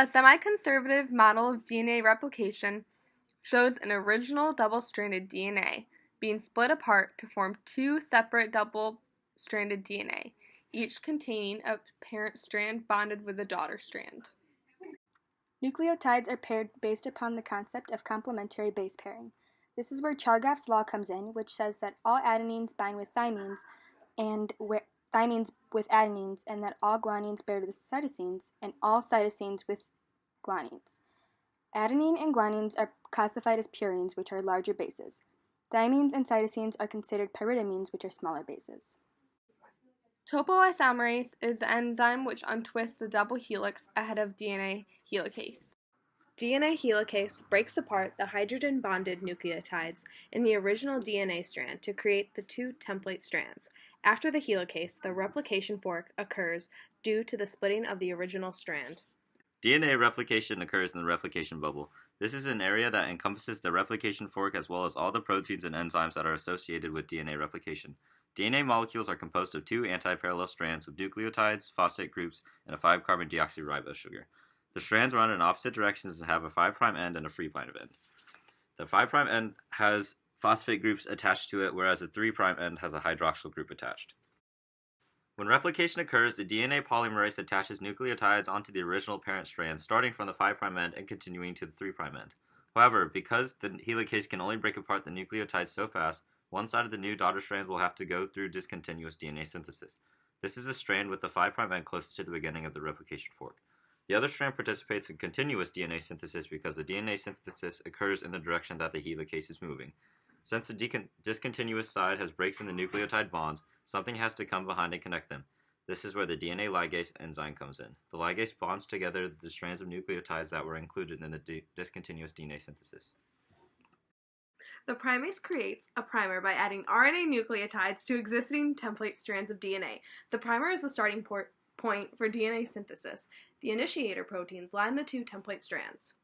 A semi-conservative model of DNA replication shows an original double-stranded DNA being split apart to form two separate double-stranded DNA, each containing a parent strand bonded with a daughter strand. Nucleotides are paired based upon the concept of complementary base pairing. This is where Chargaff's law comes in, which says that all adenines bind with thymines and thymines with adenines, and that all guanines pair with cytosines, and all cytosines with guanines. Adenine and guanines are classified as purines, which are larger bases. Thymines and cytosines are considered pyridamines, which are smaller bases. Topoisomerase is the enzyme which untwists the double helix ahead of DNA helicase. DNA helicase breaks apart the hydrogen-bonded nucleotides in the original DNA strand to create the two template strands. After the helicase, the replication fork occurs due to the splitting of the original strand. DNA replication occurs in the replication bubble. This is an area that encompasses the replication fork as well as all the proteins and enzymes that are associated with DNA replication. DNA molecules are composed of two anti-parallel strands of nucleotides, phosphate groups, and a 5-carbon deoxyribose sugar. The strands run in opposite directions and have a 5' end and a 3' end. The 5' end has phosphate groups attached to it, whereas the 3' end has a hydroxyl group attached. When replication occurs, the DNA polymerase attaches nucleotides onto the original parent strand, starting from the 5' end and continuing to the 3' end. However, because the helicase can only break apart the nucleotides so fast, one side of the new daughter strands will have to go through discontinuous DNA synthesis. This is the strand with the 5' end closest to the beginning of the replication fork. The other strand participates in continuous DNA synthesis because the DNA synthesis occurs in the direction that the helicase is moving. Since the discontinuous side has breaks in the nucleotide bonds, something has to come behind and connect them. This is where the DNA ligase enzyme comes in. The ligase bonds together the strands of nucleotides that were included in the discontinuous DNA synthesis. The primase creates a primer by adding RNA nucleotides to existing template strands of DNA. The primer is the starting point for DNA synthesis. The initiator proteins line the two template strands.